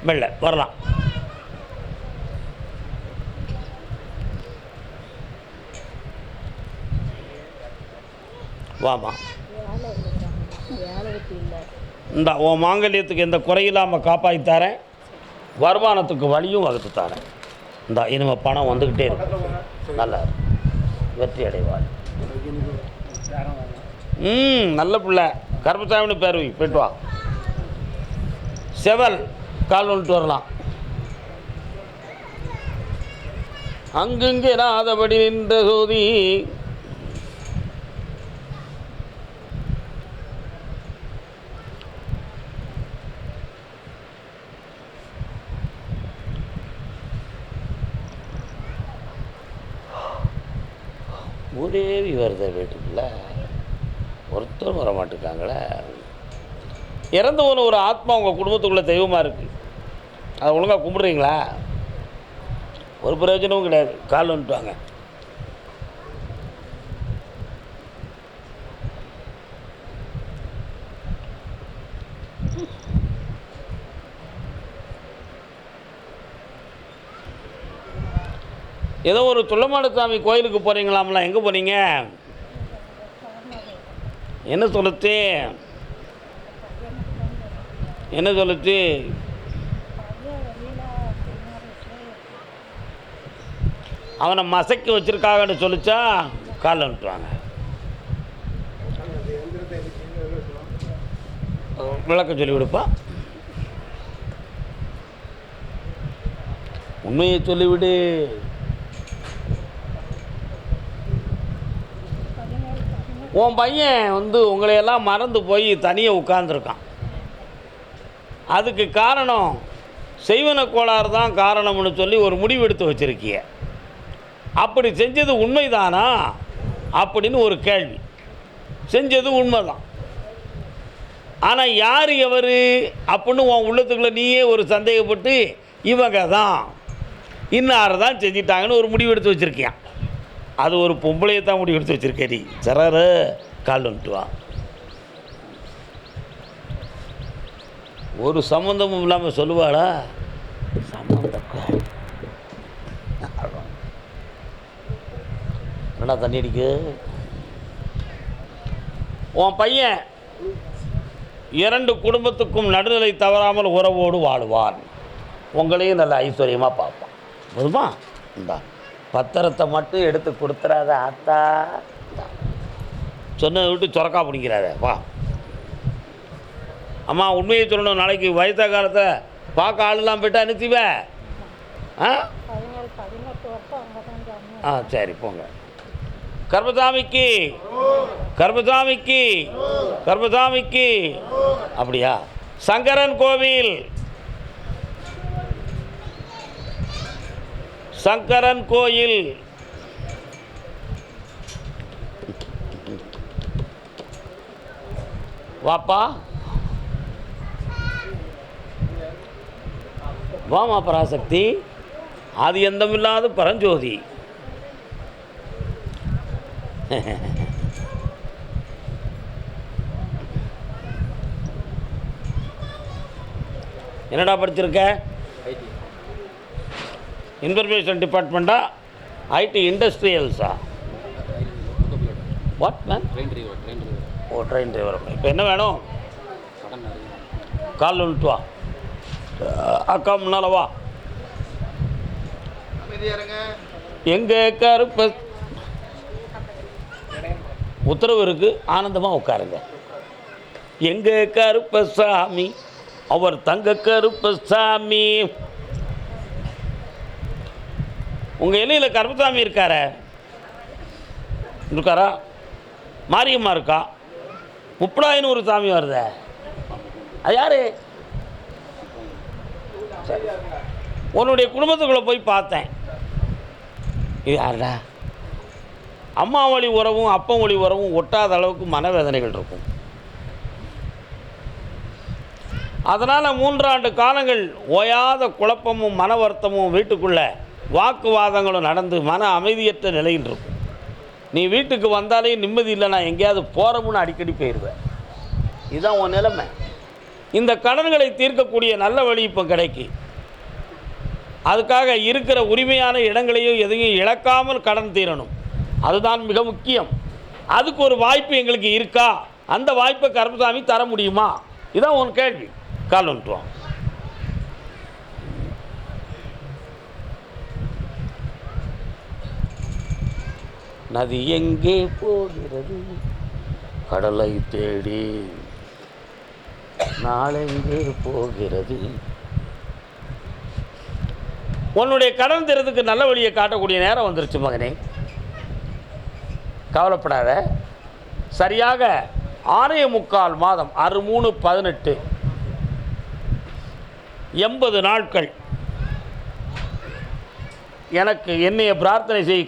மெல்ல வரலாம். வாமா. இந்த உன் மாங்கல்யத்துக்கு எந்த குறையில்லாமல் காப்பாற்றி தரேன், வருமானத்துக்கு வழியும் வகுத்து தரேன். இந்த இனிமேல் பணம் வந்துக்கிட்டே இருக்கும். நல்லா வெற்றி அடைவாள். நல்ல பிள்ளை. கருப்பசாமின்னு பேர் வை. போய்ட்டு வா. செவல் கால் வந்துட்டு வரலாம். அங்குங்கே நாதபடி நின்ற சோதி ஊரேவி வருத வீட்டுக்குள்ள ஒருத்தரும் வர மாட்டேங்காங்களே. இறந்து போன ஒரு ஆத்மா உங்கள் குடும்பத்துக்குள்ளே தெய்வமாக இருக்குது. அதை ஒழுங்காக கும்பிட்றீங்களா? ஒரு பிரயோஜனமும் கிடையாது. கால் வந்துட்டுவாங்க. ஏதோ ஒரு துள்ளமாடசாமி கோயிலுக்கு போகிறீங்களாம்லாம். எங்கே போகிறீங்க? என்ன சொல்லுச்சு? என்ன சொல்லுச்சு? அவனை மசக்கி வச்சுருக்காங்கன்னு சொல்லிச்சா? காலில் வந்துட்டுவாங்க. விளக்கம் சொல்லி விடுப்பா. உண்மையை சொல்லிவிடு. உன் பையன் உங்களையெல்லாம் மறந்து போய் தனியாக உட்கார்ந்துருக்கான். அதுக்கு காரணம் செய்வன கோளாறு தான் காரணம்னு சொல்லி ஒரு முடிவு எடுத்து வச்சுருக்கிய. அப்படி செஞ்சது உண்மைதானா அப்படின்னு ஒரு கேள்வி. செஞ்சது உண்மைதான். ஆனால் யார் எவர் அப்படின்னு உன் உள்ளத்துக்குள்ளே நீயே ஒரு சந்தேகப்பட்டு இவங்க தான் இன்னாரை தான் செஞ்சிட்டாங்கன்னு ஒரு முடிவு எடுத்து வச்சுருக்கியான். அது ஒரு பொம்பளையை தான் முடிவு எடுத்து வச்சுருக்கேன். நீ சரார கால் வந்துட்டு வா. ஒரு சம்மந்தமும் இல்லாமல் சொல்லுவாளா? சம்மந்தம் என்னடா தண்ணி அடிக்கு? உன் பையன் 2 குடும்பத்துக்கும் நடுநிலை தவறாமல் உறவோடு வாழுவான். உங்களையும் நல்ல ஐஸ்வர்யமாக பார்ப்பான். போதுமா? இந்தா பத்திரத்தை மட்டும் எடுத்து கொடுத்துறாத ஆத்தா. சொன்னதை விட்டு சொரக்கா பிடிக்கிறாத. வா அம்மா, உண்மையை சொல்லணும். நாளைக்கு வயசா காலத்தை பார்க்க ஆளுலாம் போய்ட்டு அனுப்பிவே. சரி போங்க. கர்மசாமிக்கு கர்மசாமிக்கு கர்மசாமிக்கு. அப்படியா? சங்கரன் கோவில், சங்கரன் கோயில். வாப்பா வாமா. பராசக்தி ஆதி எந்தமில்லாத பரஞ்சோதி. என்னடா படிச்சிருக்க? இன்ஃபர்மேஷன் டிபார்ட்மெண்ட்டா? ஐடி இண்டஸ்ட்ரியல்ஸா? What man? Oh, train driver. இப்போ என்ன வேணும்? கால் வந்துட்டு வா. அக்கா முன்னால் வா. எங்கே கருப்ப உத்தரவு இருக்குது, ஆனந்தமாக உட்காருங்க. எங்கே கருப்பசாமி, அவர் தங்க கருப்பசாமி. உங்கள் எல்லையில் கருப்பசாமி இருக்காரா? மாரியம்மா இருக்கா? முப்படாயின்னு ஒரு சாமி வருத. அது யார்? உன்னுடைய குடும்பத்துக்குள்ளே போய் பார்த்தேன். இது யாருடா? அம்மா வழி உறவும் அப்பா வழி உறவும் ஒட்டாத அளவுக்கு மனவேதனைகள் இருக்கும். அதனால் 3 ஆண்டு காலங்கள் ஓயாத குழப்பமும் மன வருத்தமும் வீட்டுக்குள்ளே வாக்குவாதங்களும் நடந்து மன அமைதியற்ற நிலையில் இருக்கும். நீ வீட்டுக்கு வந்தாலே நிம்மதி இல்லை. நான் எங்கேயாவது போகிறோம்னு அடிக்கடி போயிடுவேன். இதுதான் உன் நிலைமை. இந்த கடன்களை தீர்க்கக்கூடிய நல்ல வழி இப்போ கிடைக்கி. அதுக்காக இருக்கிற உரிமையான இடங்களையும் எதையும் இழக்காமல் கடன் தீரணும். அதுதான் மிக முக்கியம். அதுக்கு ஒரு வாய்ப்பு எங்களுக்கு இருக்கா? அந்த வாய்ப்பை கருப்பசாமி தர முடியுமா? இதான் உன் கேள்வி. கால் வந்துட்டுவோம். நதி எங்கே போகிறது கடலை தேடி, நாளெங்கே போகிறது? உன்னுடைய கடன் தீர்றதுக்கு நல்ல வழியை காட்டக்கூடிய நேரம் வந்துருச்சு மகனே. கவலைப்படாத. சரியாக 6.25 மாதம் 6/3/18 80 நாட்கள் எனக்கு என்னைய பிரார்த்தனை செய்ய